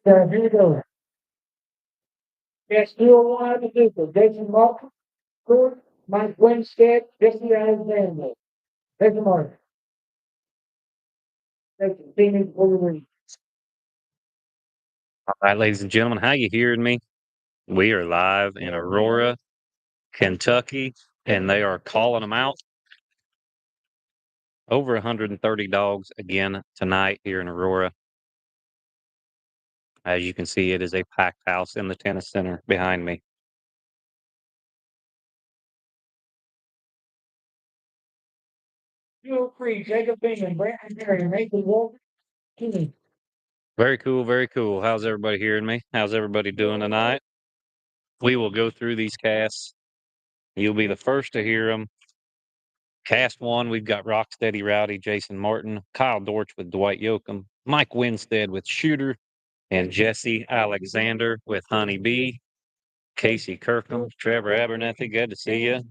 Here we go. Yes, still one to do for Jason Martin, Court, Mike Winstead, Jesse Alexander. Jason Martin. Thank you, Phoenix Wolverine. All right, ladies and gentlemen, how you hearing me? We are live in Aurora, Kentucky, and they are calling them out. Over 130 dogs again tonight here in Aurora. As you can see, it is a packed house in the tennis center behind me. Feel free, Jacob Bingham, Brandon Perry, Nathan Walker, King. Very cool, very cool. How's everybody hearing me? How's everybody doing tonight? We will go through these casts. You'll be the first to hear them. Cast 1, we've got Rocksteady Rowdy, Jason Martin, Kyle Dortch with Dwight Yoakam, Mike Winstead with Shooter, and Jesse Alexander with Honey Bee, Casey Kirkham, Trevor Abernathy, good to see you.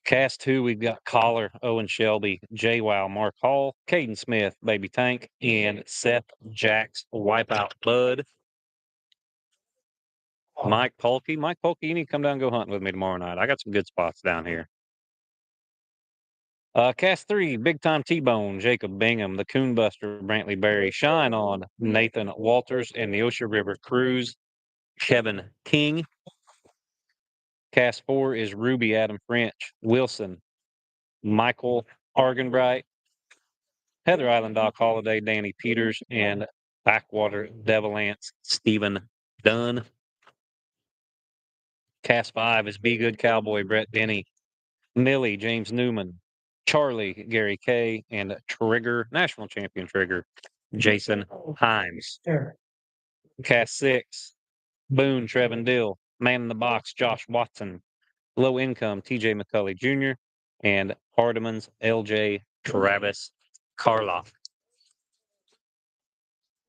Cast 2, we've got Collar, Owen Shelby, J-Wow, Mark Hall, Caden Smith, Baby Tank, and Seth Jacks, Wipeout Bud. Mike Polkey, you need to come down and go hunting with me tomorrow night. I got some good spots down here. Cast 3, Big Time T-Bone, Jacob Bingham, the Coonbuster, Brantley Berry, Shine On, Nathan Walters, and the Ocean River Cruise, Kevin King. Cast 4 is Ruby Adam French, Wilson, Michael Argenbright, Heather Island Doc Holiday, Danny Peters, and Backwater Devilance, Stephen Dunn. Cast 5 is Be Good Cowboy, Brett Denny, Millie, James Newman, Charlie, Gary Kay, and Trigger, National Champion Trigger, Jason Himes. Cast 6, Boone, Trevin Dill, Man in the Box, Josh Watson, Low Income, TJ McCulley Jr., and Hardman's LJ Travis Karloff.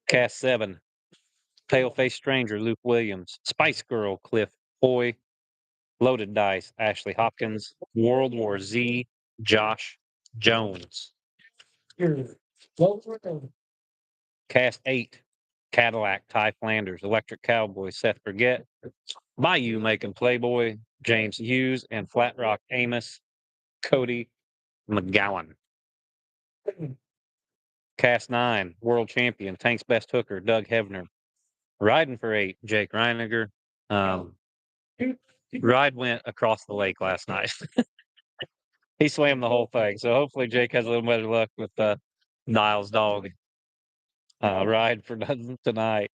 Cast 7, Paleface Stranger, Luke Williams, Spice Girl, Cliff Hoy, Loaded Dice, Ashley Hopkins, World War Z, Josh Jones. Cast 8, Cadillac, Ty Flanders, Electric Cowboy, Seth Forget, Bayou Making Playboy, James Hughes, and Flat Rock Amos, Cody McGowan. Cast 9, World Champion, Tank's Best Hooker, Doug Hevner. Riding for 8, Jake Reiniger. Ride went across the lake last night. He swam the whole thing. So hopefully Jake has a little better luck with Niles' dog. Ride for tonight.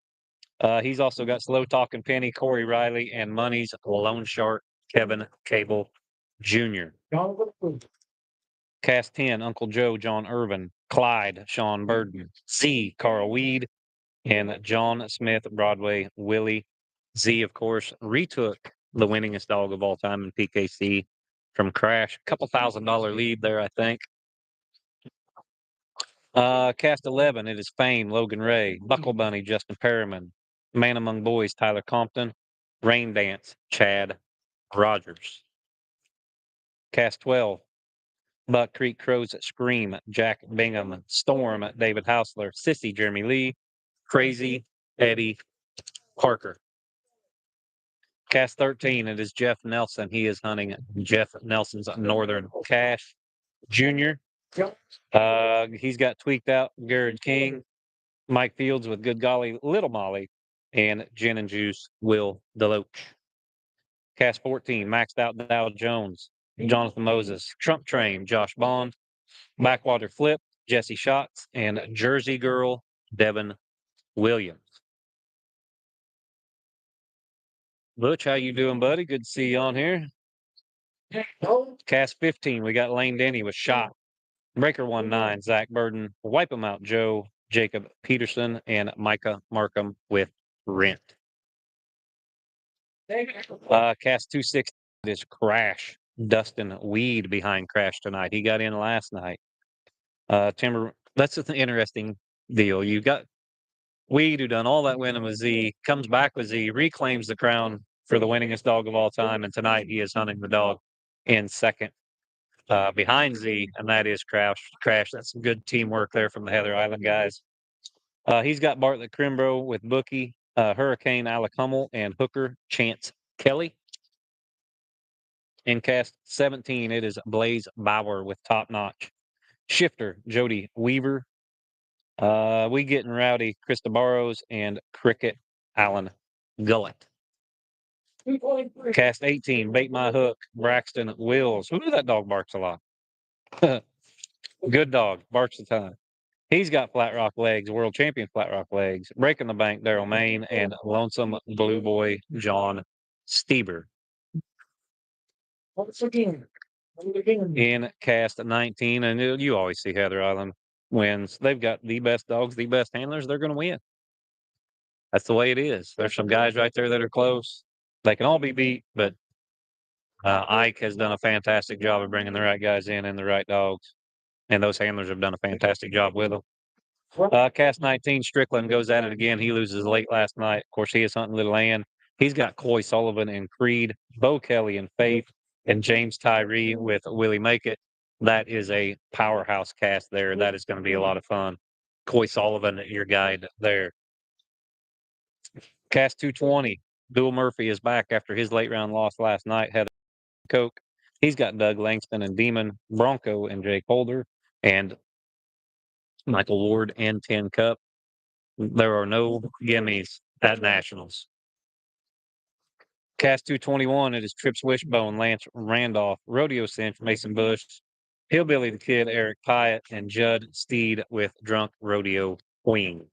He's also got Slow Talking Penny, Corey Riley, and Money's Lone Shark, Kevin Cable Jr. Cast 10, Uncle Joe, John Irvin, Clyde, Sean Burden, Z, Carl Weed, and John Smith, Broadway, Willie. Z, of course, retook the winningest dog of all time in PKC from Crash. Couple $1,000 lead there, I think. Cast 11, it is Fame, Logan Ray, Buckle Bunny, Justin Perriman, Man Among Boys, Tyler Compton, Rain Dance, Chad Rogers. Cast 12, Buck Creek Crows that Scream, Jack Bingham, Storm, David Hausler, Sissy, Jeremy Lee, Crazy, Eddie Parker. Cast 13, it is Jeff Nelson. He is hunting Jeff Nelson's Northern Cash Jr. He's got Tweaked Out, Garrett King, Mike Fields with Good Golly, Little Molly, and Gin and Juice, Will Deloach. Cast 14, Maxed Out Dow Jones, Jonathan Moses, Trump Train, Josh Bond, Backwater Flip, Jesse Schatz, and Jersey Girl, Devin Williams. Butch, how you doing, buddy? Good to see you on here. Cast 15, we got Lane Denny with Shot. Breaker 19, Zach Burden, Wipe 'em Out Joe, Jacob Peterson, and Micah Markham with Rent. Cast 260 is Crash. Dustin Weed behind Crash tonight. He got in last night. Timber, that's an interesting deal. You got Weed, who done all that winning with Z, comes back with Z, reclaims the crown for the winningest dog of all time, and tonight he is hunting the dog in second behind Z, and that is Crash. That's some good teamwork there from the Heather Island guys. He's got Bartlett Crimbro with Bookie, Hurricane Alacummel, and Hooker Chance Kelly. In cast 17, it is Blaze Bauer with Top Notch. Shifter, Jody Weaver. We Getting Rowdy, Krista Barrows, and Cricket Allen Gullett. Cast 18, Bait My Hook, Braxton Wills. Ooh, that dog barks a lot. Good dog, barks a ton. He's got Flat Rock Legs, world champion Flat Rock Legs, Breaking the Bank, Daryl Main, and Lonesome Blue Boy, John Stieber. Once again, In cast 19, and you always see Heather Island wins. They've got the best dogs, the best handlers. They're going to win. That's the way it is. There's some guys right there that are close. They can all be beat, but Ike has done a fantastic job of bringing the right guys in and the right dogs. And those handlers have done a fantastic job with them. Cast 19, Strickland goes at it again. He loses late last night. Of course, he is hunting Little Ann. He's got Coy Sullivan and Creed, Bo Kelly and Faith, and James Tyree with Willie Make It. That is a powerhouse cast there. That is going to be a lot of fun. Coy Sullivan, your guide there. Cast 220, Bill Murphy is back after his late round loss last night. Had a Coke. He's got Doug Langston and Demon, Bronco and Jake Holder, and Michael Ward and 10 Cup. There are no gimmies at Nationals. Cast 221, it is Trips Wishbone, Lance Randolph, Rodeo Cinch, Mason Bush, Hillbilly the Kid, Eric Pyatt, and Judd Steed with Drunk Rodeo Queen.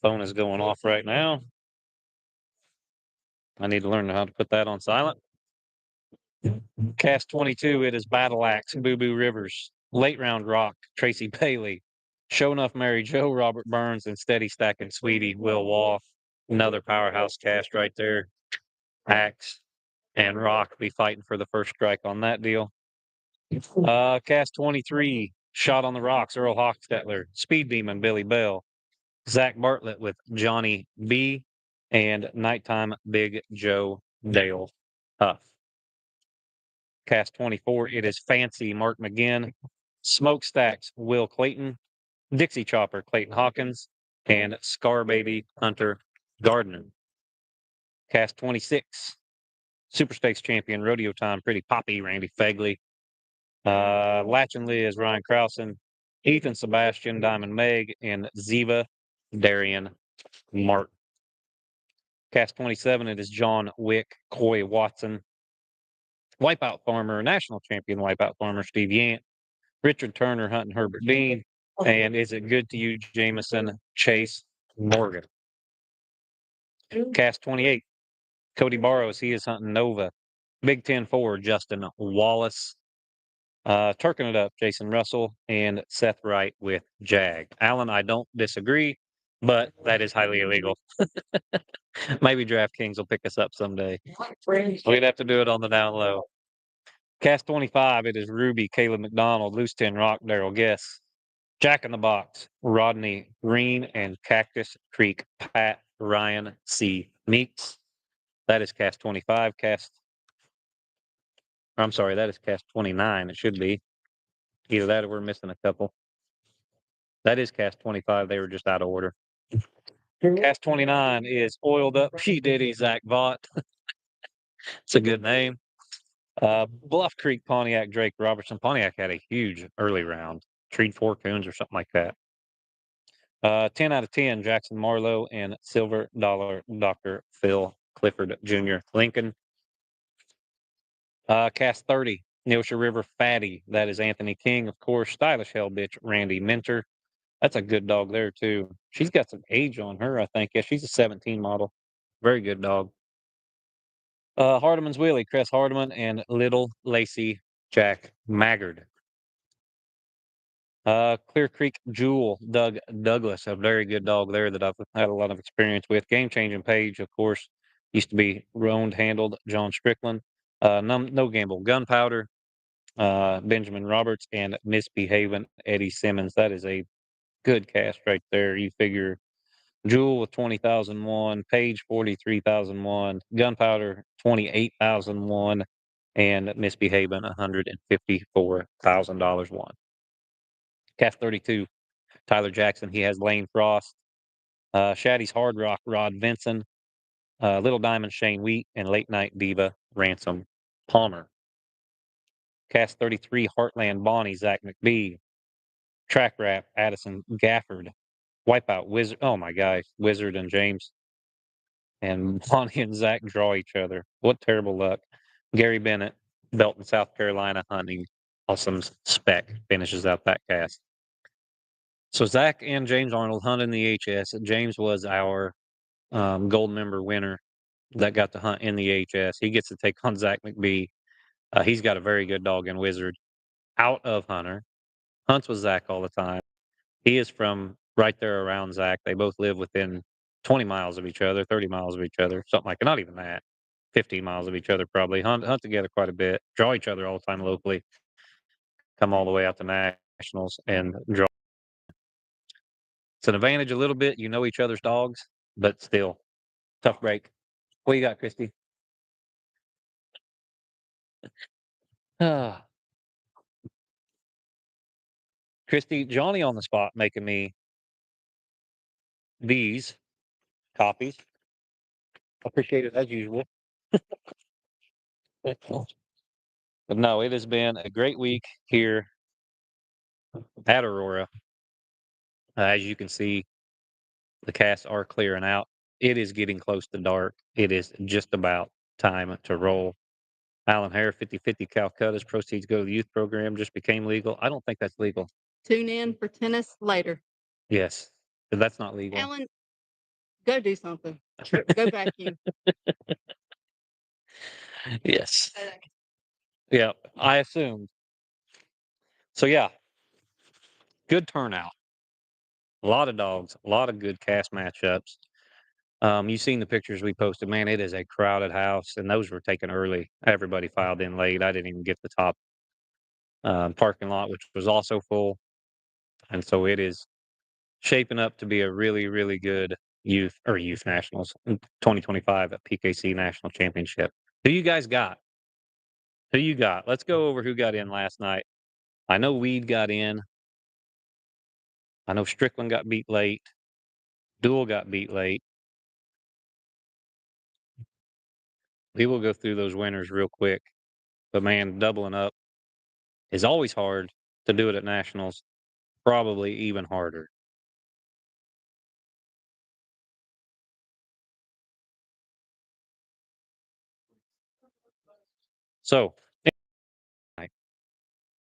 Phone is going off right now. I need to learn how to put that on silent. Cast 22, it is Battle Axe, Boo Boo Rivers, Late Round Rock, Tracy Bailey, Show Enough Mary Joe, Robert Burns, and Steady Stacking Sweetie, Will Waff. Another powerhouse cast right there. Axe and Rock be fighting for the first strike on that deal. Cast 23, Shot on the Rocks, Earl Hochstetler, Speed Demon, Billy Bell, Zach Bartlett with Johnny B, and Nighttime Big Joe Dale Huff. Cast 24, it is Fancy, Mark McGinn, Smokestacks, Will Clayton, Dixie Chopper, Clayton Hawkins, and Scar Baby, Hunter Gardner. Cast 26, Super Stakes champion, Rodeo Time, Pretty Poppy, Randy Fegley. Latch and Liz, Ryan Krausen, Ethan Sebastian, Diamond Meg, and Ziva Darian Martin. Cast 27, it is John Wick, Coy Watson, Wipeout Farmer, National Champion Wipeout Farmer, Steve Yant, Richard Turner, hunting Herbert Dean, and Is It Good to You, Jameson Chase Morgan. Cast 28, Cody Barrows, he is hunting Nova. Big 10 forward, Justin Wallace. Turking it up, Jason Russell and Seth Wright with Jag. Alan, I don't disagree, but that is highly illegal. Maybe DraftKings will pick us up someday. We'd have to do it on the down low. Cast 25, it is Ruby, Caleb McDonald, Loose 10 Rock, Daryl Guess, Jack in the Box, Rodney Green, and Cactus Creek Pat Ryan C. Meeks. That is cast 25. That is cast 29. It should be. Either that or we're missing a couple. That is cast 25. They were just out of order. Cast 29 is Oiled Up P. Diddy, Zach Vaught. It's a good name. Bluff Creek, Pontiac, Drake Robertson. Pontiac had a huge early round. Treed 4 coons or something like that. 10 out of 10, Jackson Marlowe and Silver Dollar Dr. Phil Clifford Jr. Lincoln. Cast 30, Neosha River Fatty. That is Anthony King, of course. Stylish Hell Bitch, Randy Minter. That's a good dog there, too. She's got some age on her, I think. Yeah, she's a 17 model. Very good dog. Hardeman's Willie, Chris Hardeman, and Little Lacey Jack Maggard. Clear Creek Jewel, Doug Douglas, a very good dog there that I've had a lot of experience with. Game Changing Page, of course, used to be owned, handled, John Strickland. No Gamble, Gunpowder, Benjamin Roberts, and Misbehaving Eddie Simmons. That is a good cast right there. You figure Jewel with 20,001, Page 43,001, Gunpowder 28,001, and Misbehaving $154,000 one. Cast 32, Tyler Jackson, he has Lane Frost. Shaddy's Hard Rock, Rod Vinson. Little Diamond, Shane Wheat. And Late Night Diva, Ransom Palmer. Cast 33, Heartland Bonnie, Zach McBee. Track Rap, Addison Gafford. Wipeout, Wizard. Oh my gosh, Wizard and James. And Bonnie and Zach draw each other. What terrible luck. Gary Bennett, Belton, South Carolina, hunting. Awesome spec finishes out that cast. So Zach and James Arnold hunt in the HS. James was our gold member winner that got to hunt in the HS. He gets to take on Zach McBee. He's got a very good dog in Wizard. Out of Hunter. Hunts with Zach all the time. He is from right there around Zach. They both live within 20 miles of each other, 30 miles of each other, something like that. Not even that. 15 miles of each other, probably. Hunt together quite a bit. Draw each other all the time locally. Come all the way out to nationals and draw. It's an advantage a little bit. You know each other's dogs, but still, tough break. What you got, Christy? Ah, Christy, Johnny on the spot making me these copies. Appreciate it as usual. But no, it has been a great week here at Aurora. As you can see, the casts are clearing out. It is getting close to dark. It is just about time to roll. Alan Hare, 50/50 Calcutta's proceeds go to the youth program, just became legal. I don't think that's legal. Tune in for tennis later. Yes, but that's not legal. Alan, go do something. Go vacuum. Yes. Yeah, I assumed. So yeah, good turnout. A lot of dogs, a lot of good cast matchups. You've seen the pictures we posted. Man, it is a crowded house, and those were taken early. Everybody filed in late. I didn't even get the top parking lot, which was also full. And so it is shaping up to be a really, really good youth nationals in 2025 at PKC National Championship. Who you guys got? Who you got? Let's go over who got in last night. I know Weed got in. I know Strickland got beat late. Duel got beat late. We will go through those winners real quick. But man, doubling up is always hard. To do it at nationals, probably even harder. So,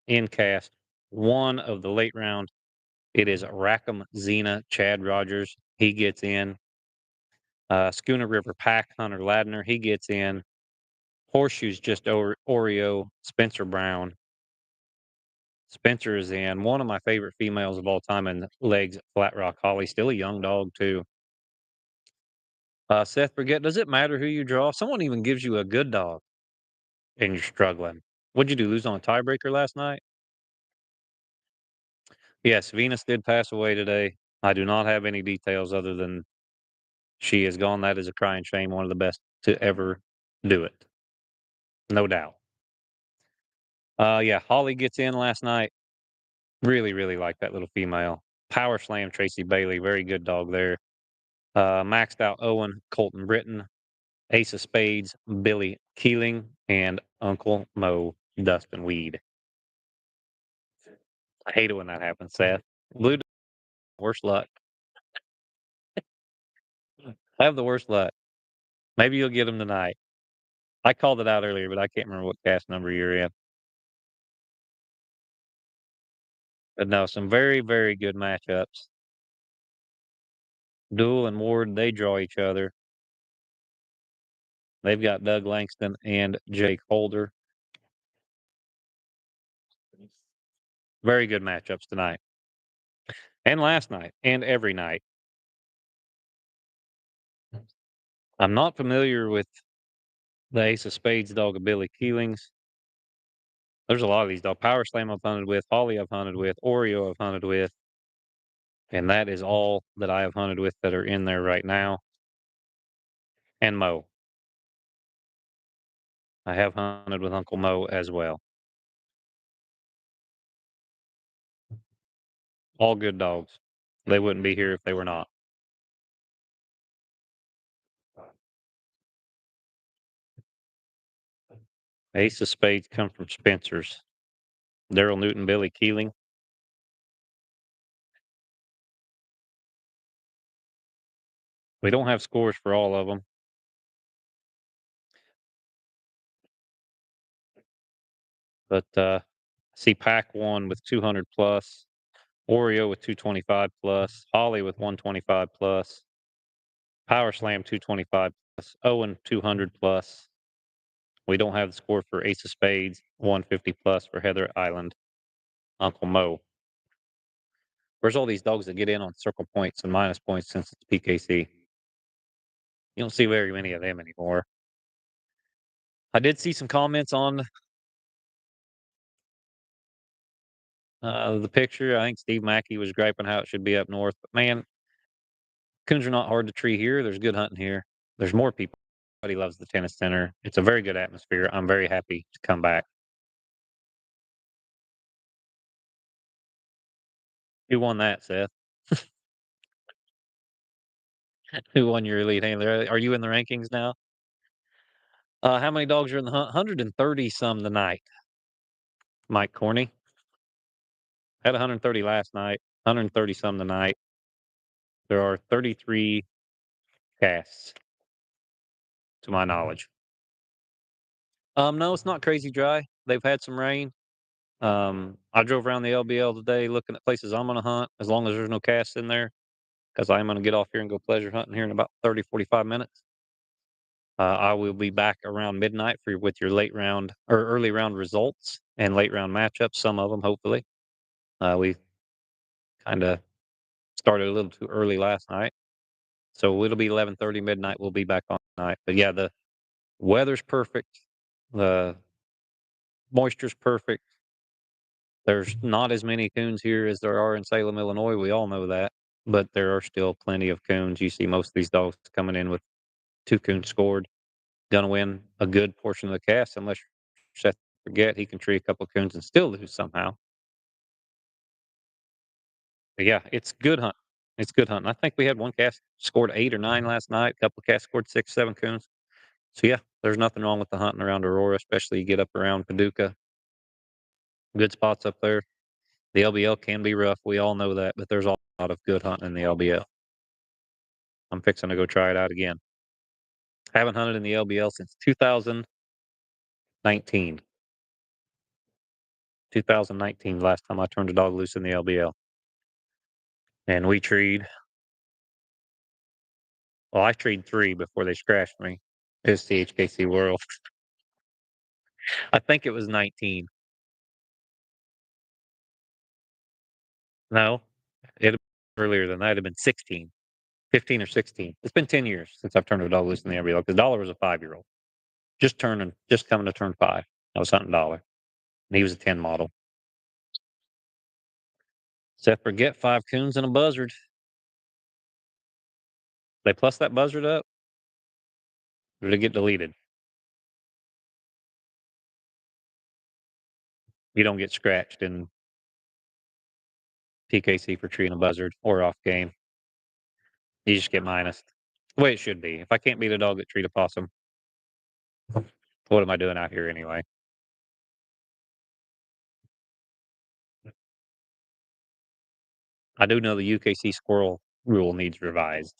in cast, one of the late round, it is Rackham Zena, Chad Rogers. He gets in. Schooner River Pack Hunter Ladner, he gets in. Horseshoes just Oreo, Spencer Brown. Spencer is in. One of my favorite females of all time in legs, Flat Rock Holly. Still a young dog, too. Seth Brigette, does it matter who you draw? Someone even gives you a good dog and you're struggling. What'd you do? Lose on a tiebreaker last night? Yes, Venus did pass away today. I do not have any details other than she is gone. That is a crying shame. One of the best to ever do it. No doubt. Yeah, Holly gets in last night. Really, really like that little female. Power slam Tracy Bailey. Very good dog there. Maxed out Owen, Colton Britton, Ace of Spades, Billy Keeling, and Uncle Mo, Dustin Weed. I hate it when that happens, Seth. Blue, worst luck. I have the worst luck. Maybe you'll get them tonight. I called it out earlier, but I can't remember what cast number you're in. But no, some very, very good matchups. Duel and Ward, they draw each other. They've got Doug Langston and Jake Holder. Very good matchups tonight. And last night, and every night. I'm not familiar with the Ace of Spades dog of Billy Keelings. There's a lot of these dogs. Power Slam I've hunted with, Holly I've hunted with, Oreo I've hunted with. And that is all that I have hunted with that are in there right now. And Mo. I have hunted with Uncle Mo as well. All good dogs. They wouldn't be here if they were not. Ace of spades come from Spencer's. Daryl Newton, Billy Keeling. We don't have scores for all of them. But see Pack 1 with 200 plus, Oreo with 225 plus, Holly with 125 plus, Power Slam 225 plus, Owen 200 plus. We don't have the score for Ace of Spades, 150 plus for Heather Island, Uncle Mo. Where's all these dogs that get in on circle points and minus points since it's PKC? You don't see very many of them anymore. I did see some comments on the picture. I think Steve Mackey was griping how it should be up north. But man, coons are not hard to tree here. There's good hunting here. There's more people. Everybody loves the tennis center. It's a very good atmosphere. I'm very happy to come back. Who won that, Seth? Who won your elite handler? Are you in the rankings now? How many dogs are in the hunt? 130 some tonight. Mike Corney had 130 last night. 130 some tonight. There are 33 casts, to my knowledge. No, it's not crazy dry. They've had some rain. I drove around the LBL today looking at places I'm going to hunt as long as there's no casts in there because I'm going to get off here and go pleasure hunting here in about 30, 45 minutes. I will be back around midnight with your late round or early round results and late round matchups, some of them, hopefully. We kind of started a little too early last night. So it'll be 11:30 midnight. We'll be back on tonight. But yeah, the weather's perfect. The moisture's perfect. There's not as many coons here as there are in Salem, Illinois. We all know that, but there are still plenty of coons. You see most of these dogs coming in with 2 coons scored. Gonna win a good portion of the cast unless Seth forget he can tree a couple of coons and still lose somehow. But yeah, it's good hunting. It's good hunting. I think we had one cast scored 8 or 9 last night. A couple of casts scored 6, 7 coons. So yeah, there's nothing wrong with the hunting around Aurora, especially you get up around Paducah. Good spots up there. The LBL can be rough. We all know that, but there's a lot of good hunting in the LBL. I'm fixing to go try it out again. Haven't hunted in the LBL since 2019. 2019, last time I turned a dog loose in the LBL. And we treed. Well, I treed 3 before they scratched me. It's the HKC World. I think it was 19. No, it'd been earlier than that. It'd have been 16, 15 or 16. It's been 10 years since I've turned a dog loose in the LBL because Dollar was a 5-year-old. Just coming to turn 5. I was hunting Dollar. And he was a 10 model. Except for get 5 coons and a buzzard. They plus that buzzard up, or did it get deleted? You don't get scratched in PKC for treeing a buzzard or off game. You just get minus. The way it should be. If I can't beat a dog that treat a possum, what am I doing out here anyway? I do know the UKC squirrel rule needs revised.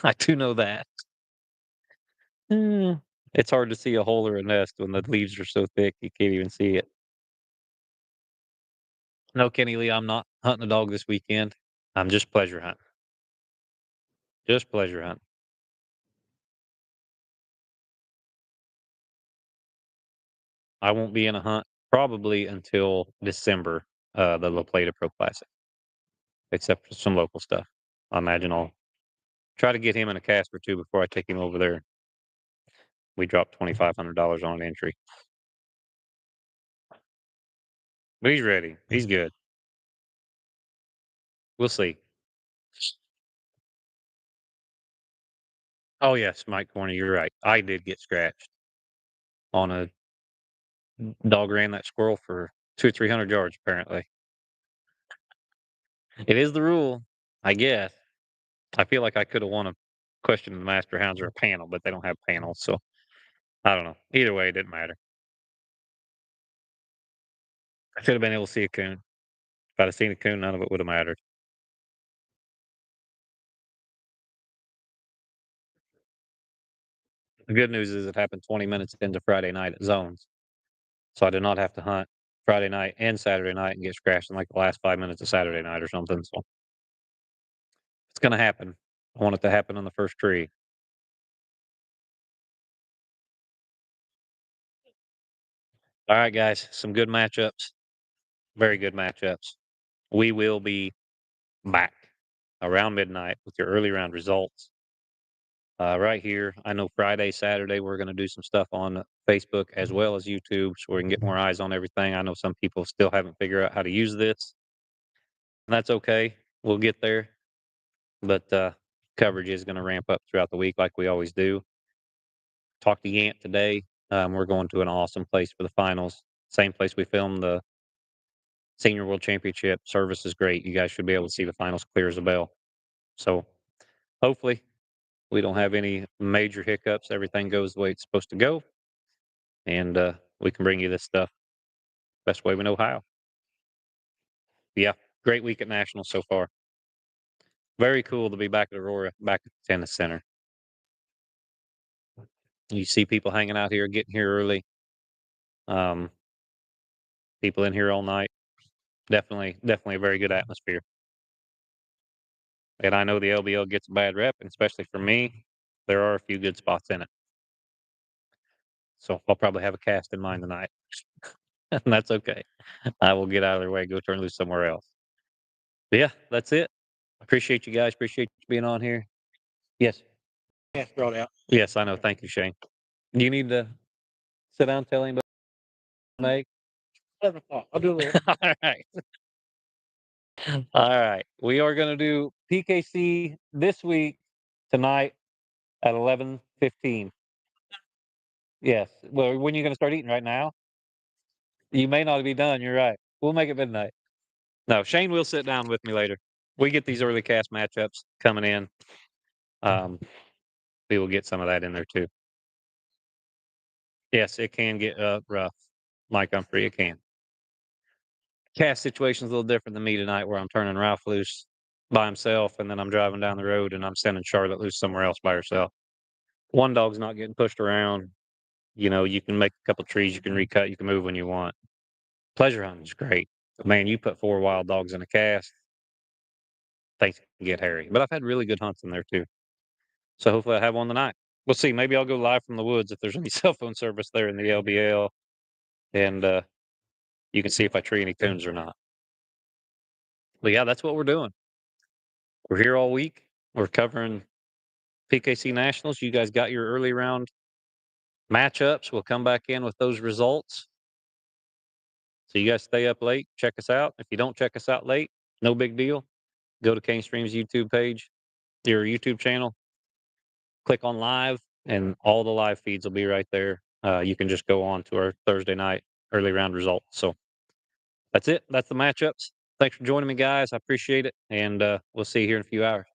I do know that. Hmm. It's hard to see a hole or a nest when the leaves are so thick you can't even see it. No, Kenny Lee, I'm not hunting a dog this weekend. I'm just pleasure hunting. Just pleasure hunting. I won't be in a hunt probably until December, the La Plata Pro Classic, except for some local stuff. I imagine I'll try to get him in a cast or 2 before I take him over there. We dropped $2,500 on an entry. But he's ready. He's good. We'll see. Oh, yes, Mike Corney, you're right. I did get scratched on a dog ran that squirrel for 200 or 300 yards, apparently. It is the rule, I guess. I feel like I could have won a question of the master hounds or a panel, but they don't have panels, so I don't know. Either way, it didn't matter. I should have been able to see a coon. If I'd have seen a coon, none of it would have mattered. The good news is it happened 20 minutes into Friday night at zones. So I did not have to hunt Friday night and Saturday night and get scratched in like the last 5 minutes of Saturday night or something. So it's going to happen. I want it to happen on the first tree. All right, guys. Some good matchups. Very good matchups. We will be back around midnight with your early round results. Right here, I know Friday, Saturday, we're going to do some stuff on Facebook as well as YouTube so we can get more eyes on everything. I know some people still haven't figured out how to use this. And that's okay. We'll get there. But coverage is going to ramp up throughout the week like we always do. Talked to Yant today. We're going to an awesome place for the finals. Same place we filmed the Senior World Championship. Service is great. You guys should be able to see the finals clear as a bell. So hopefully we don't have any major hiccups. Everything goes the way it's supposed to go. And we can bring you this stuff best way we know how. Yeah, great week at Nationals so far. Very cool to be back at Aurora, back at the tennis center. You see people hanging out here, getting here early. Um, people in here all night. Definitely a very good atmosphere. And I know the LBL gets a bad rep, and especially for me, there are a few good spots in it. So I'll probably have a cast in mind tonight. And that's okay. I will get out of their way, go turn loose somewhere else. But yeah, that's it. Appreciate you guys. Appreciate you being on here. Yes. Cash brought out. Yes, I know. Thank you, Shane. Do you need to sit down, tell anybody? Make? 7 o'clock. I'll do a little. All right. All right. We are going to do PKC this week tonight at 11:15. Yes. Well, when are you going to start eating right now? You may not be done. You're right. We'll make it midnight. No, Shane will sit down with me later. We get these early cast matchups coming in. Um, we will get some of that in there too. Yes, it can get rough. Mike Humphrey, it can. Cast situation's a little different than me tonight, where I'm turning Ralph loose by himself, and then I'm driving down the road and I'm sending Charlotte loose somewhere else by herself. One dog's not getting pushed around. You know, you can make a couple trees, you can recut, you can move when you want. Pleasure hunting is great. But man, you put 4 wild dogs in a cast, things can get hairy. But I've had really good hunts in there too. So hopefully I have one tonight. We'll see. Maybe I'll go live from the woods if there's any cell phone service there in the LBL, and you can see if I tree any coons or not. But yeah, that's what we're doing. We're here all week. We're covering PKC Nationals. You guys got your early round matchups. We'll come back in with those results. So you guys stay up late, check us out. If you don't check us out late, no big deal. Go to Kane Stream's YouTube page, your YouTube channel, click on live, and all the live feeds will be right there. You can just go on to our Thursday night early round results. So that's it. That's the matchups. Thanks for joining me, guys. I appreciate it. And we'll see you here in a few hours.